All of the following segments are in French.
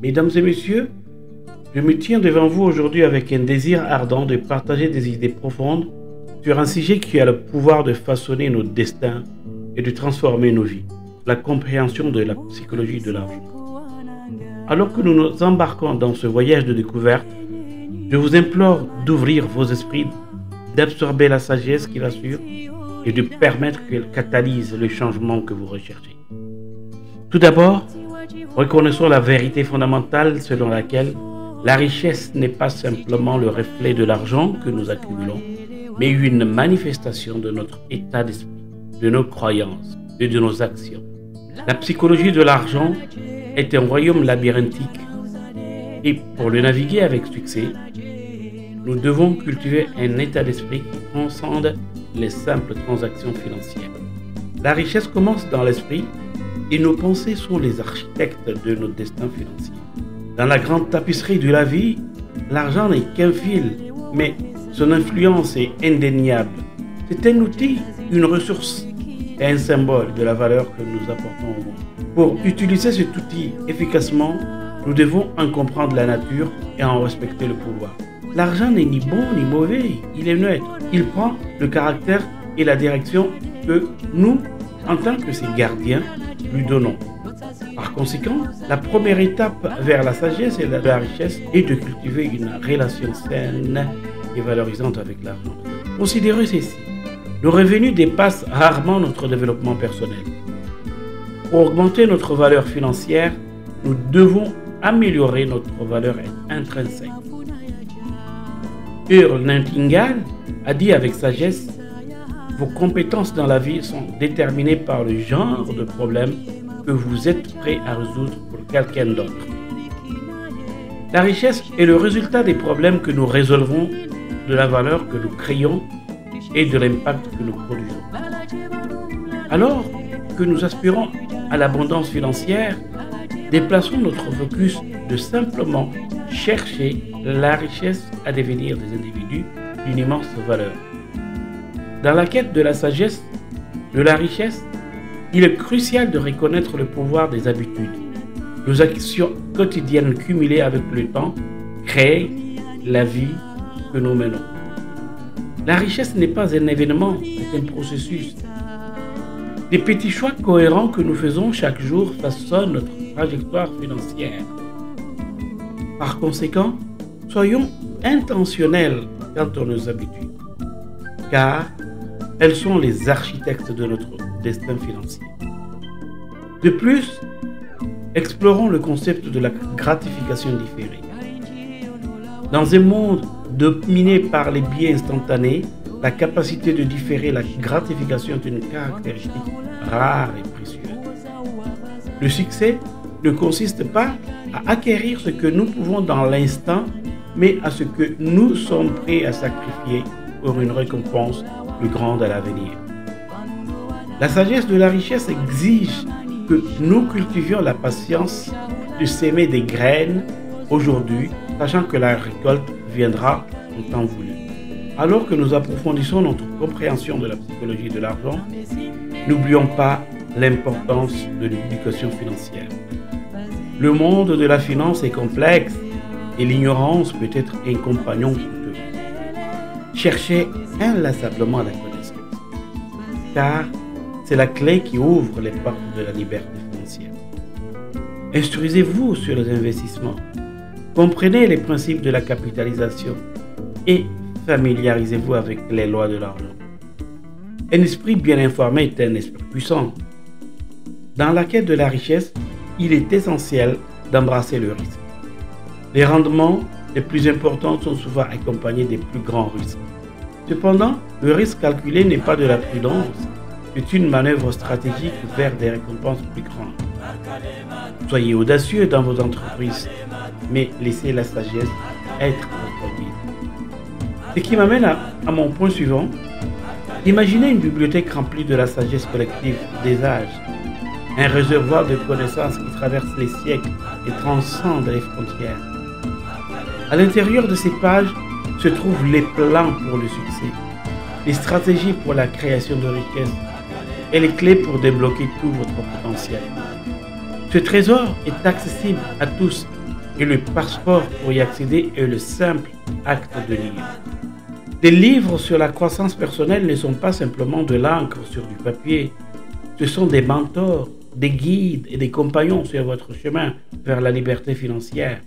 Mesdames et messieurs, je me tiens devant vous aujourd'hui avec un désir ardent de partager des idées profondes sur un sujet qui a le pouvoir de façonner nos destins et de transformer nos vies, la compréhension de la psychologie de l'argent. Alors que nous nous embarquons dans ce voyage de découverte, je vous implore d'ouvrir vos esprits, d'absorber la sagesse qui l'assure et de permettre qu'elle catalyse le changement que vous recherchez. Tout d'abord, reconnaissons la vérité fondamentale selon laquelle la richesse n'est pas simplement le reflet de l'argent que nous accumulons, mais une manifestation de notre état d'esprit, de nos croyances et de nos actions. La psychologie de l'argent est un royaume labyrinthique et pour le naviguer avec succès, nous devons cultiver un état d'esprit qui transcende les simples transactions financières. La richesse commence dans l'esprit et nos pensées sont les architectes de nos destins financiers. Dans la grande tapisserie de la vie, l'argent n'est qu'un fil, mais son influence est indéniable. C'est un outil, une ressource et un symbole de la valeur que nous apportons au monde. Pour utiliser cet outil efficacement, nous devons en comprendre la nature et en respecter le pouvoir. L'argent n'est ni bon ni mauvais, il est neutre. Il prend le caractère et la direction que nous, en tant que ses gardiens, lui donnons. Par conséquent, la première étape vers la sagesse et la richesse est de cultiver une relation saine et valorisante avec l'argent. Considérez ceci. Nos revenus dépassent rarement notre développement personnel. Pour augmenter notre valeur financière, nous devons améliorer notre valeur intrinsèque. Earl Nightingale a dit avec sagesse: vos compétences dans la vie sont déterminées par le genre de problème que vous êtes prêt à résoudre pour quelqu'un d'autre. La richesse est le résultat des problèmes que nous résolvons, de la valeur que nous créons et de l'impact que nous produisons. Alors que nous aspirons à l'abondance financière, déplaçons notre focus de simplement chercher la richesse à devenir des individus d'une immense valeur. Dans la quête de la sagesse, de la richesse, il est crucial de reconnaître le pouvoir des habitudes. Nos actions quotidiennes cumulées avec le temps créent la vie que nous menons. La richesse n'est pas un événement, c'est un processus. Les petits choix cohérents que nous faisons chaque jour façonnent notre trajectoire financière. Par conséquent, soyons intentionnels quant à nos habitudes, car elles sont les architectes de notre destin financier. De plus, explorons le concept de la gratification différée. Dans un monde dominé par les biais instantanés, la capacité de différer la gratification est une caractéristique rare et précieuse. Le succès ne consiste pas à acquérir ce que nous pouvons dans l'instant, mais à ce que nous sommes prêts à sacrifier pour une récompense plus grande à l'avenir. La sagesse de la richesse exige que nous cultivions la patience de s'aimer des graines aujourd'hui, sachant que la récolte viendra en temps voulu. Alors que nous approfondissons notre compréhension de la psychologie de l'argent, n'oublions pas l'importance de l'éducation financière. Le monde de la finance est complexe et l'ignorance peut être un compagnon coûteux. Cherchez inlassablement la connaissance, car c'est la clé qui ouvre les portes de la liberté financière. Instruisez-vous sur les investissements, comprenez les principes de la capitalisation et familiarisez-vous avec les lois de l'argent. Un esprit bien informé est un esprit puissant. Dans la quête de la richesse, il est essentiel d'embrasser le risque. Les rendements les plus importants sont souvent accompagnés des plus grands risques. Cependant, le risque calculé n'est pas de la prudence, c'est une manœuvre stratégique vers des récompenses plus grandes. Soyez audacieux dans vos entreprises, mais laissez la sagesse être votre guide. Ce qui m'amène à mon point suivant. Imaginez une bibliothèque remplie de la sagesse collective des âges, un réservoir de connaissances qui traverse les siècles et transcende les frontières. À l'intérieur de ces pages se trouvent les plans pour le succès, les stratégies pour la création de richesses et les clés pour débloquer tout votre potentiel. Ce trésor est accessible à tous et le passeport pour y accéder est le simple acte de lire. Des livres sur la croissance personnelle ne sont pas simplement de l'encre sur du papier. Ce sont des mentors, des guides et des compagnons sur votre chemin vers la liberté financière.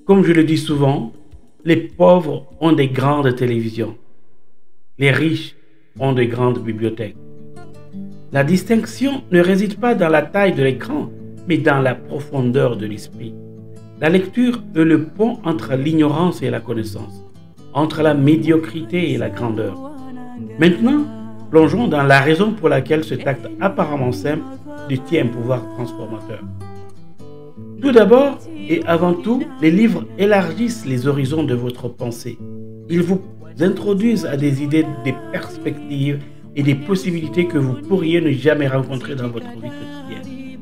Comme je le dis souvent, les pauvres ont des grandes télévisions. Les riches ont de grandes bibliothèques. La distinction ne réside pas dans la taille de l'écran, mais dans la profondeur de l'esprit. La lecture est le pont entre l'ignorance et la connaissance, entre la médiocrité et la grandeur. Maintenant, plongeons dans la raison pour laquelle cet acte apparemment simple détient un pouvoir transformateur. Tout d'abord et avant tout, les livres élargissent les horizons de votre pensée. Ils vous introduisent à des idées, des perspectives et des possibilités que vous pourriez ne jamais rencontrer dans votre vie quotidienne.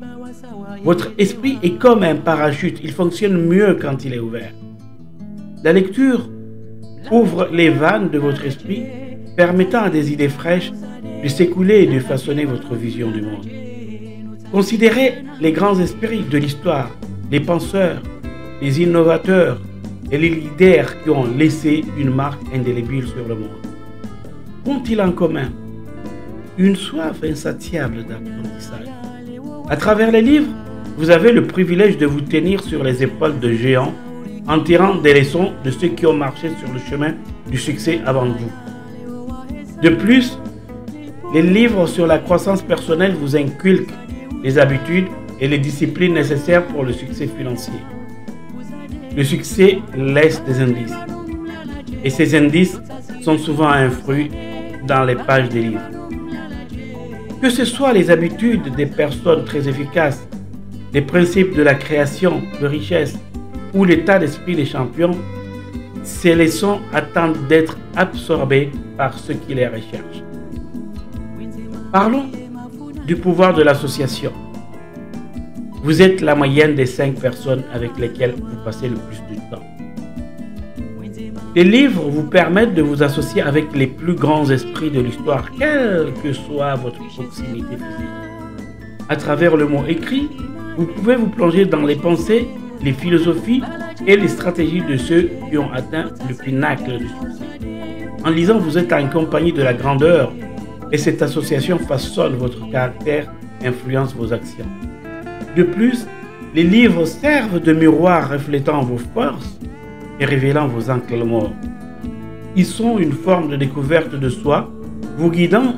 Votre esprit est comme un parachute, il fonctionne mieux quand il est ouvert. La lecture ouvre les vannes de votre esprit, permettant à des idées fraîches de s'écouler et de façonner votre vision du monde. Considérez les grands esprits de l'histoire, les penseurs, les innovateurs et les leaders qui ont laissé une marque indélébile sur le monde. Qu'ont-ils en commun? Une soif insatiable d'apprentissage. À travers les livres, vous avez le privilège de vous tenir sur les épaules de géants en tirant des leçons de ceux qui ont marché sur le chemin du succès avant vous. De plus, les livres sur la croissance personnelle vous inculquent les habitudes et les disciplines nécessaires pour le succès financier. Le succès laisse des indices. Et ces indices sont souvent un fruit dans les pages des livres. Que ce soit les habitudes des personnes très efficaces, les principes de la création de richesse ou l'état d'esprit des champions, ces leçons attendent d'être absorbées par ceux qui les recherchent. Parlons du pouvoir de l'association. Vous êtes la moyenne des 5 personnes avec lesquelles vous passez le plus de temps. Les livres vous permettent de vous associer avec les plus grands esprits de l'histoire, quelle que soit votre proximité physique. À travers le mot écrit, vous pouvez vous plonger dans les pensées, les philosophies et les stratégies de ceux qui ont atteint le pinacle du succès. En lisant, vous êtes en compagnie de la grandeur et cette association façonne votre caractère, influence vos actions. De plus, les livres servent de miroir reflétant vos forces et révélant vos angles morts. Ils sont une forme de découverte de soi, vous guidant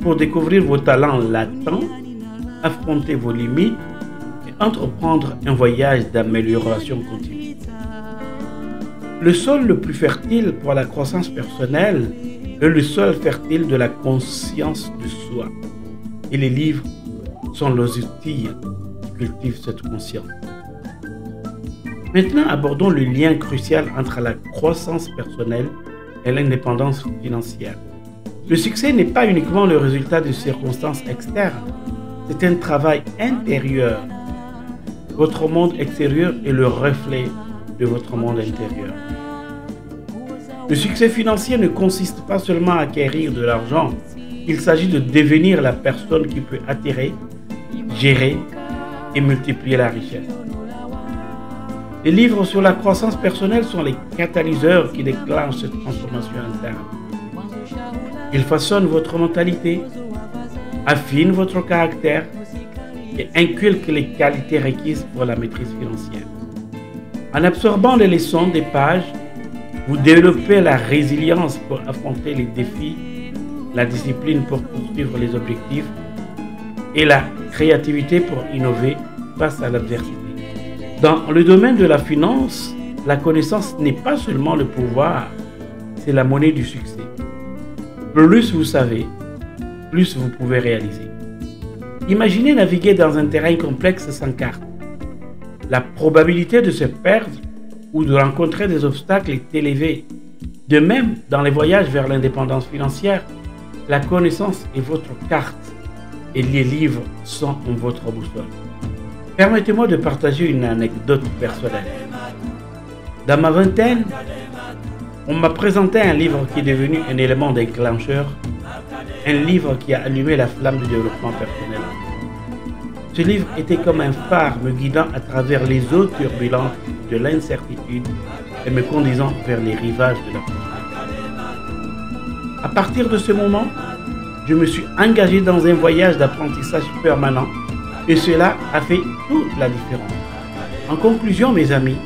pour découvrir vos talents latents, affronter vos limites et entreprendre un voyage d'amélioration continue. Le sol le plus fertile pour la croissance personnelle est le sol fertile de la conscience de soi. Et les livres sont les outils qui cultivent cette conscience. Maintenant, abordons le lien crucial entre la croissance personnelle et l'indépendance financière. Le succès n'est pas uniquement le résultat de circonstances externes, c'est un travail intérieur. Votre monde extérieur est le reflet de votre monde intérieur. Le succès financier ne consiste pas seulement à acquérir de l'argent, il s'agit de devenir la personne qui peut attirer, gérer et multiplier la richesse. Les livres sur la croissance personnelle sont les catalyseurs qui déclenchent cette transformation interne. Ils façonnent votre mentalité, affinent votre caractère et inculquent les qualités requises pour la maîtrise financière. En absorbant les leçons des pages, vous développez la résilience pour affronter les défis, la discipline pour poursuivre les objectifs et la créativité pour innover face à l'adversité. Dans le domaine de la finance, la connaissance n'est pas seulement le pouvoir, c'est la monnaie du succès. Plus vous savez, plus vous pouvez réaliser. Imaginez naviguer dans un terrain complexe sans carte. La probabilité de se perdre ou de rencontrer des obstacles est élevée. De même, dans les voyages vers l'indépendance financière, la connaissance est votre carte et les livres sont votre boussole. Permettez-moi de partager une anecdote personnelle. Dans ma vingtaine, on m'a présenté un livre qui est devenu un élément déclencheur, un livre qui a allumé la flamme du développement personnel. Ce livre était comme un phare me guidant à travers les eaux turbulentes de l'incertitude et me conduisant vers les rivages de la prospérité. À partir de ce moment, je me suis engagé dans un voyage d'apprentissage permanent et cela a fait toute la différence. En conclusion, mes amis,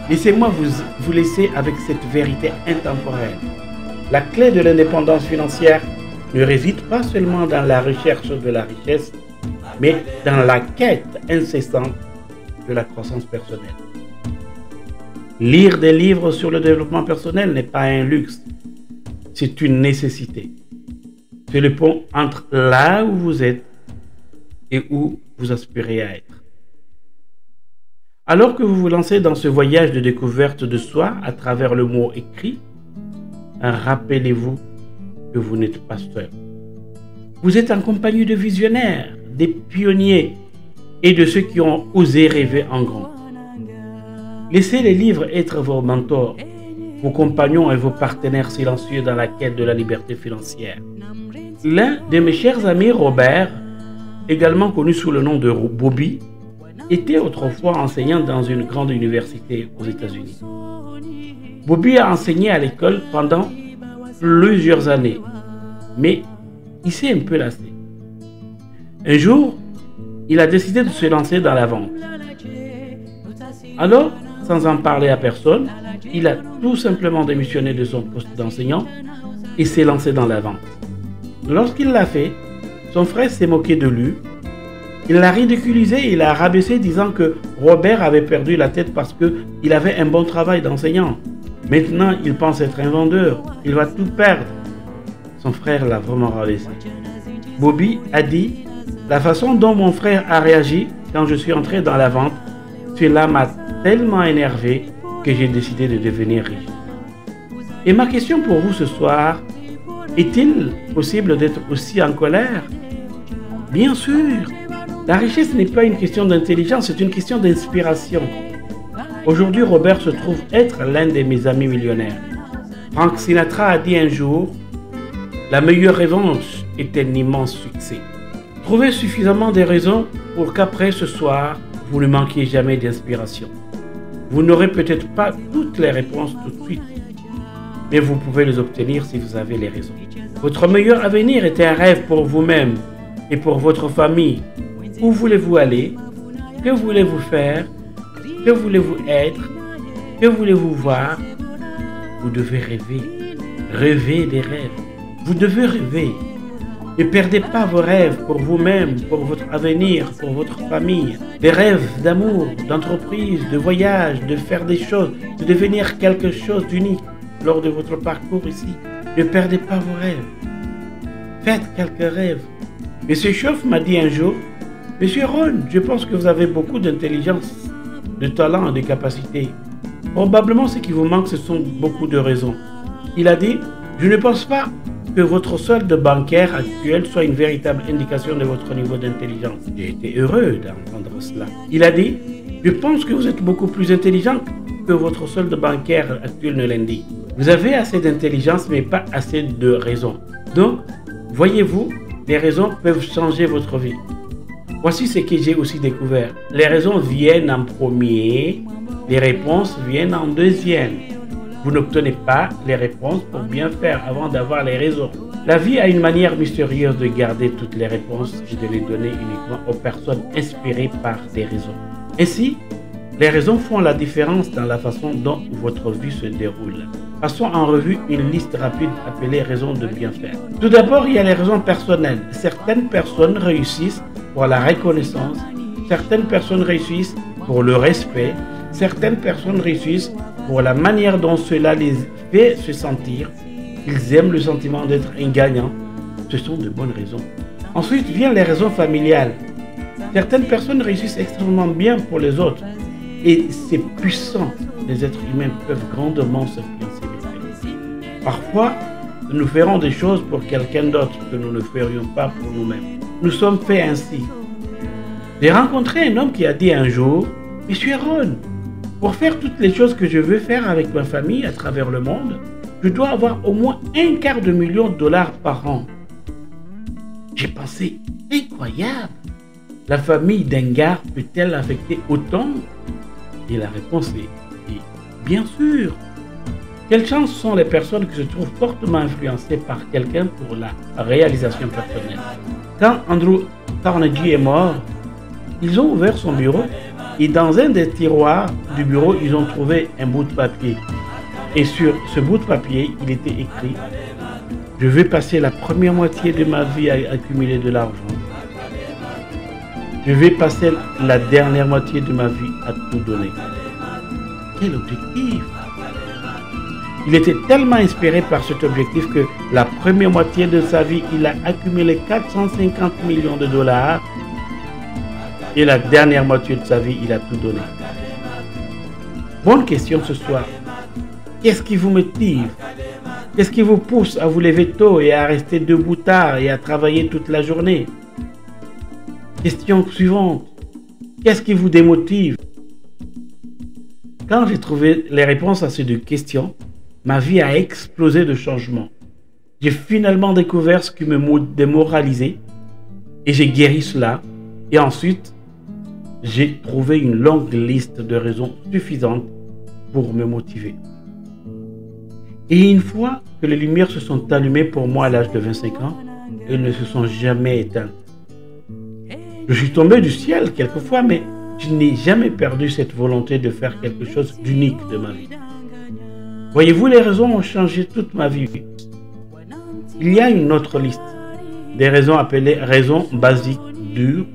laissez-moi vous laisser avec cette vérité intemporelle. La clé de l'indépendance financière ne réside pas seulement dans la recherche de la richesse, mais dans la quête incessante de la croissance personnelle. Lire des livres sur le développement personnel n'est pas un luxe, c'est une nécessité. C'est le pont entre là où vous êtes et où vous aspirez à être. Alors que vous vous lancez dans ce voyage de découverte de soi à travers le mot écrit, rappelez-vous que vous n'êtes pas seul. Vous êtes en compagnie de visionnaires, des pionniers et de ceux qui ont osé rêver en grand. Laissez les livres être vos mentors, vos compagnons et vos partenaires silencieux dans la quête de la liberté financière. L'un de mes chers amis, Robert, également connu sous le nom de Bobby, était autrefois enseignant dans une grande université aux États-Unis. Bobby a enseigné à l'école pendant plusieurs années, mais il s'est un peu lassé. Un jour, il a décidé de se lancer dans la vente. Alors, sans en parler à personne, il a tout simplement démissionné de son poste d'enseignant et s'est lancé dans la vente. Lorsqu'il l'a fait, son frère s'est moqué de lui. Il l'a ridiculisé et il l'a rabaissé disant que Robert avait perdu la tête parce qu'il avait un bon travail d'enseignant. Maintenant, il pense être un vendeur. Il va tout perdre. Son frère l'a vraiment rabaissé. Bobby a dit: la façon dont mon frère a réagi quand je suis entré dans la vente, cela m'a tellement énervé que j'ai décidé de devenir riche. Et ma question pour vous ce soir, est-il possible d'être aussi en colère? Bien sûr, la richesse n'est pas une question d'intelligence, c'est une question d'inspiration. Aujourd'hui, Robert se trouve être l'un de mes amis millionnaires. Frank Sinatra a dit un jour: la meilleure revanche est un immense succès. Trouvez suffisamment de raisons pour qu'après ce soir, vous ne manquiez jamais d'inspiration. Vous n'aurez peut-être pas toutes les réponses tout de suite, mais vous pouvez les obtenir si vous avez les raisons. Votre meilleur avenir est un rêve pour vous-même et pour votre famille. Où voulez-vous aller? Que voulez-vous faire? Que voulez-vous être? Que voulez-vous voir? Vous devez rêver. Rêver des rêves. Vous devez rêver. Ne perdez pas vos rêves pour vous-même, pour votre avenir, pour votre famille. Des rêves d'amour, d'entreprise, de voyage, de faire des choses, de devenir quelque chose d'unique lors de votre parcours ici. Ne perdez pas vos rêves. Faites quelques rêves. Monsieur Schoff m'a dit un jour: Monsieur Ron, je pense que vous avez beaucoup d'intelligence, de talent et de capacités. Probablement ce qui vous manque, ce sont beaucoup de raisons. Il a dit: je ne pense pas que votre solde bancaire actuel soit une véritable indication de votre niveau d'intelligence. J'ai été heureux d'entendre cela. Il a dit: je pense que vous êtes beaucoup plus intelligent que votre solde bancaire actuel ne l'indique. Vous avez assez d'intelligence mais pas assez de raison. Donc, voyez-vous, les raisons peuvent changer votre vie. Voici ce que j'ai aussi découvert. Les raisons viennent en premier, les réponses viennent en deuxième. Vous n'obtenez pas les réponses pour bien faire avant d'avoir les raisons. La vie a une manière mystérieuse de garder toutes les réponses et de les donner uniquement aux personnes inspirées par des raisons. Ainsi, les raisons font la différence dans la façon dont votre vie se déroule. Passons en revue une liste rapide appelée raisons de bien faire. Tout d'abord, il y a les raisons personnelles. Certaines personnes réussissent pour la reconnaissance, certaines personnes réussissent pour le respect, certaines personnes réussissent pour la manière dont cela les fait se sentir. Ils aiment le sentiment d'être un gagnant. Ce sont de bonnes raisons. Ensuite viennent les raisons familiales. Certaines personnes réussissent extrêmement bien pour les autres. Et c'est puissant. Les êtres humains peuvent grandement s'influencer les uns. Parfois, nous ferons des choses pour quelqu'un d'autre que nous ne ferions pas pour nous-mêmes. Nous sommes faits ainsi. J'ai rencontré un homme qui a dit un jour: Monsieur Ron, pour faire toutes les choses que je veux faire avec ma famille à travers le monde, je dois avoir au moins $250 000 par an. J'ai pensé: incroyable! La famille d'un gars peut-elle affecter autant? Et la réponse est bien sûr. Quelle chance sont les personnes qui se trouvent fortement influencées par quelqu'un pour la réalisation personnelle. Quand Andrew Carnegie est mort, ils ont ouvert son bureau et dans un des tiroirs du bureau, ils ont trouvé un bout de papier. Et sur ce bout de papier, il était écrit « Je vais passer la première moitié de ma vie à accumuler de l'argent. Je vais passer la dernière moitié de ma vie à tout donner. » Quel objectif! Il était tellement inspiré par cet objectif que la première moitié de sa vie, il a accumulé 450 millions de dollars et la dernière moitié de sa vie, il a tout donné. Bonne question ce soir. Qu'est-ce qui vous motive? Qu'est-ce qui vous pousse à vous lever tôt et à rester debout tard et à travailler toute la journée? Question suivante. Qu'est-ce qui vous démotive? Quand j'ai trouvé les réponses à ces deux questions, ma vie a explosé de changements. J'ai finalement découvert ce qui me démoralisait et j'ai guéri cela. Et ensuite, j'ai trouvé une longue liste de raisons suffisantes pour me motiver. Et une fois que les lumières se sont allumées pour moi à l'âge de 25 ans, elles ne se sont jamais éteintes. Je suis tombé du ciel quelquefois, mais je n'ai jamais perdu cette volonté de faire quelque chose d'unique de ma vie. Voyez-vous, les raisons ont changé toute ma vie. Il y a une autre liste, des raisons appelées raisons basiques, dures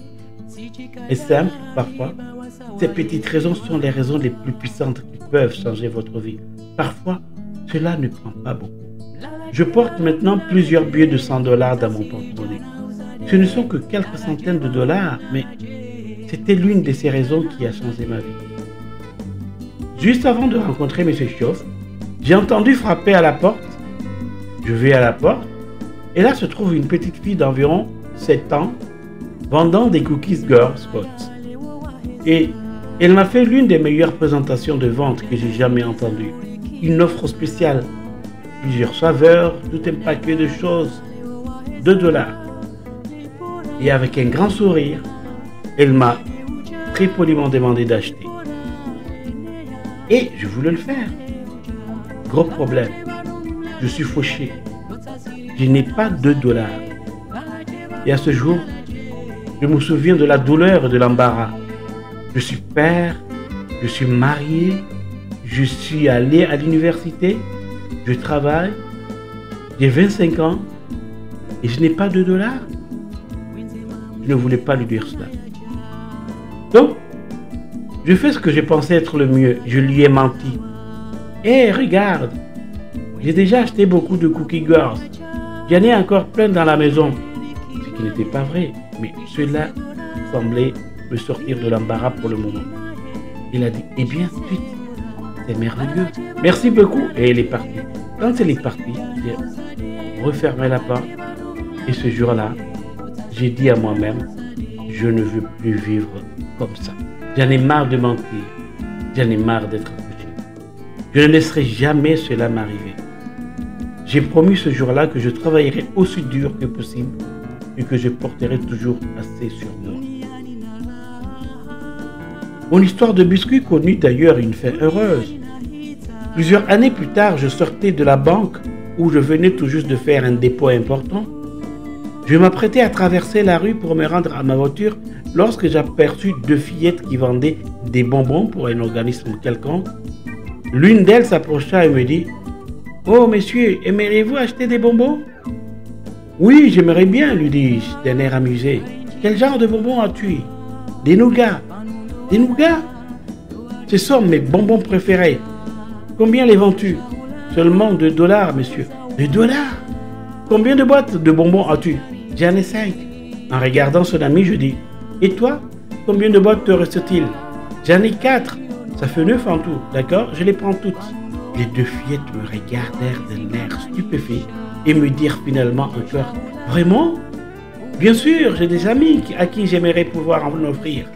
et simples parfois. Ces petites raisons sont les raisons les plus puissantes qui peuvent changer votre vie. Parfois, cela ne prend pas beaucoup. Je porte maintenant plusieurs billets de 100 $ dans mon porte-monnaie. Ce ne sont que quelques centaines de dollars, mais c'était l'une de ces raisons qui a changé ma vie. Juste avant de rencontrer M. Schoff, j'ai entendu frapper à la porte. Je vais à la porte et là se trouve une petite fille d'environ 7 ans vendant des cookies Girl Scouts. Et elle m'a fait l'une des meilleures présentations de vente que j'ai jamais entendues. Une offre spéciale, plusieurs saveurs, tout un paquet de choses, 2 $. Et avec un grand sourire, elle m'a très poliment demandé d'acheter. Et je voulais le faire. Gros problème, je suis fauché. Je n'ai pas 2 $. Et à ce jour, je me souviens de la douleur et de l'embarras. Je suis père, je suis marié, je suis allé à l'université, je travaille, j'ai 25 ans et je n'ai pas 2 $. Je ne voulais pas lui dire cela. Donc, je fais ce que je pensais être le mieux. Je lui ai menti. Hé, regarde, j'ai déjà acheté beaucoup de cookies girls. J'en ai encore plein dans la maison. Ce qui n'était pas vrai, mais cela semblait me sortir de l'embarras pour le moment. Il a dit, eh bien, suite, c'est merveilleux. Merci beaucoup. Et elle est partie. Quand elle est partie, j'ai refermé la porte. Et ce jour-là, j'ai dit à moi-même, je ne veux plus vivre comme ça. J'en ai marre de mentir. J'en ai marre d'être foutu. Je ne laisserai jamais cela m'arriver. J'ai promis ce jour-là que je travaillerai aussi dur que possible et que je porterai toujours assez sur moi. Mon histoire de biscuit connut d'ailleurs une fin heureuse. Plusieurs années plus tard, je sortais de la banque où je venais tout juste de faire un dépôt important. Je m'apprêtais à traverser la rue pour me rendre à ma voiture lorsque j'aperçus 2 fillettes qui vendaient des bonbons pour un organisme quelconque. L'une d'elles s'approcha et me dit « Oh, monsieur, aimeriez-vous acheter des bonbons ?»« Oui, j'aimerais bien, lui dis-je, d'un air amusé. Quel genre de bonbons as-tu ?»« Des nougats. »« Des nougats ? Ce sont mes bonbons préférés. Combien les vends-tu ? » Seulement 2 $, monsieur. 2 $? Combien de boîtes de bonbons as-tu ? J'en ai 5. En regardant son ami, je dis, et toi, combien de boîtes te reste-t-il ? J'en ai 4. Ça fait 9 en tout, d'accord ? Je les prends toutes. Les 2 fillettes me regardèrent d'un air stupéfait et me dirent finalement encore, vraiment ? Bien sûr, j'ai des amis à qui j'aimerais pouvoir en offrir.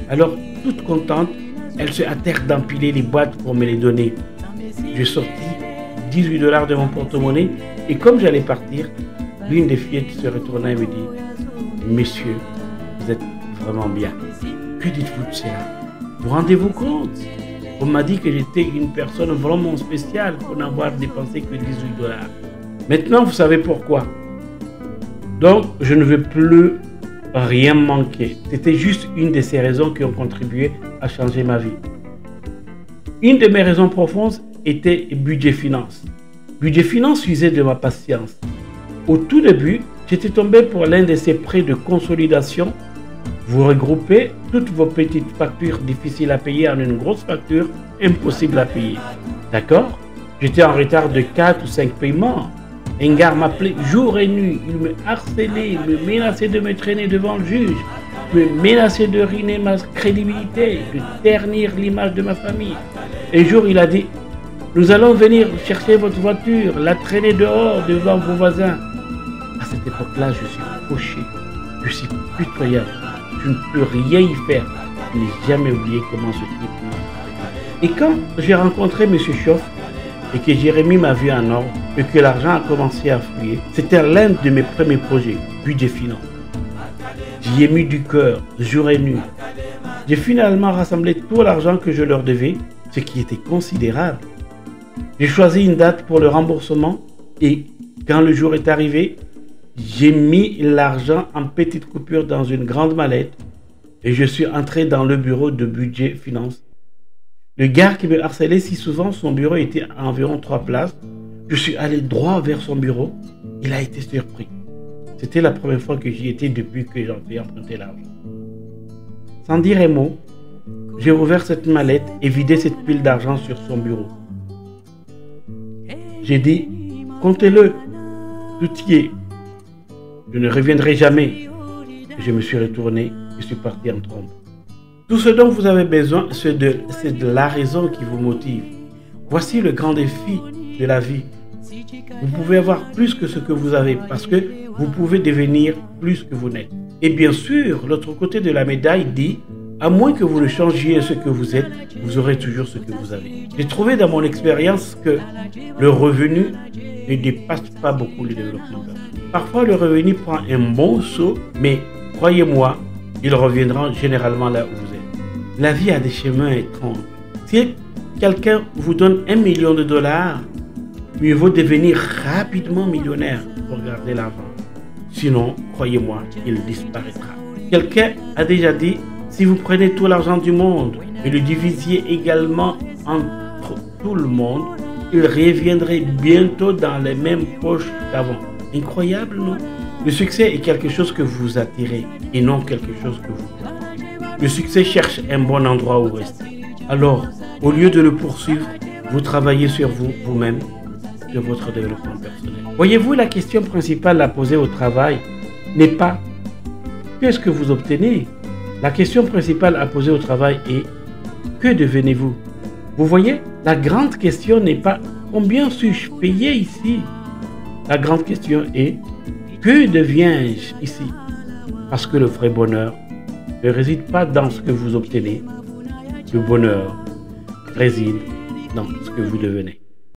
Alors, toutes contentes, elles se hâtèrent d'empiler les boîtes pour me les donner. Je sortis 18 $ de mon porte-monnaie et comme j'allais partir, l'une des fillettes se retourna et me dit « Monsieur, vous êtes vraiment bien. Que dites-vous de cela? Vous rendez-vous compte? On m'a dit que j'étais une personne vraiment spéciale pour n'avoir dépensé que 18 $. Maintenant, vous savez pourquoi. Donc, je ne veux plus rien manquer. C'était juste une de ces raisons qui ont contribué à changer ma vie. Une de mes raisons profondes était budget finance. Budget finance usait de ma patience. Au tout début, j'étais tombé pour l'un de ces prêts de consolidation. Vous regroupez toutes vos petites factures difficiles à payer en une grosse facture impossible à payer. D'accord? J'étais en retard de 4 ou 5 paiements. Un gars m'appelait jour et nuit. Il me harcelait, il me menaçait de me traîner devant le juge, me menaçait de ruiner ma crédibilité, de ternir l'image de ma famille. Un jour, il a dit: nous allons venir chercher votre voiture, la traîner dehors devant vos voisins. À cette époque-là, je suis fauché, je suis pitoyable, je ne peux rien y faire. Je n'ai jamais oublié comment ce type m'a fait. Et quand j'ai rencontré M. Choff et que j'ai remis ma vie en ordre et que l'argent a commencé à fluer, c'était l'un de mes premiers projets, budget finance. J'y ai mis du cœur, jour et nuit. J'ai finalement rassemblé tout l'argent que je leur devais, ce qui était considérable. J'ai choisi une date pour le remboursement et quand le jour est arrivé, j'ai mis l'argent en petites coupures dans une grande mallette et je suis entré dans le bureau de budget finance. Le gars qui me harcelait si souvent, son bureau était à environ 3 places. Je suis allé droit vers son bureau. Il a été surpris. C'était la première fois que j'y étais depuis que j'en ai emprunté l'argent. Sans dire un mot, j'ai ouvert cette mallette et vidé cette pile d'argent sur son bureau. J'ai dit: comptez-le, tout y est. Je ne reviendrai jamais. Je me suis retourné et suis parti en trombe. Tout ce dont vous avez besoin, c'est de la raison qui vous motive. Voici le grand défi de la vie. Vous pouvez avoir plus que ce que vous avez parce que vous pouvez devenir plus que vous n'êtes. Et bien sûr, l'autre côté de la médaille dit: à moins que vous ne changiez ce que vous êtes, vous aurez toujours ce que vous avez. J'ai trouvé dans mon expérience que le revenu ne dépasse pas beaucoup le développement personnel. Parfois, le revenu prend un bon saut, mais croyez-moi, il reviendra généralement là où vous êtes. La vie a des chemins étranges. Si quelqu'un vous donne $1 million, mieux vaut devenir rapidement millionnaire pour garder l'argent. Sinon, croyez-moi, il disparaîtra. Quelqu'un a déjà dit: si vous prenez tout l'argent du monde et le divisiez également entre tout le monde, il reviendrait bientôt dans les mêmes poches qu'avant. Incroyable, non? Le succès est quelque chose que vous attirez et non quelque chose que vous prenez. Le succès cherche un bon endroit où rester. Alors, au lieu de le poursuivre, vous travaillez sur vous-même, sur votre développement personnel. Voyez-vous, la question principale à poser au travail n'est pas qu'est-ce que vous obtenez. La question principale à poser au travail est que devenez-vous. Vous voyez, la grande question n'est pas combien suis-je payé ici. La grande question est que deviens-je ici. Parce que le vrai bonheur ne réside pas dans ce que vous obtenez. Le bonheur réside dans ce que vous devenez.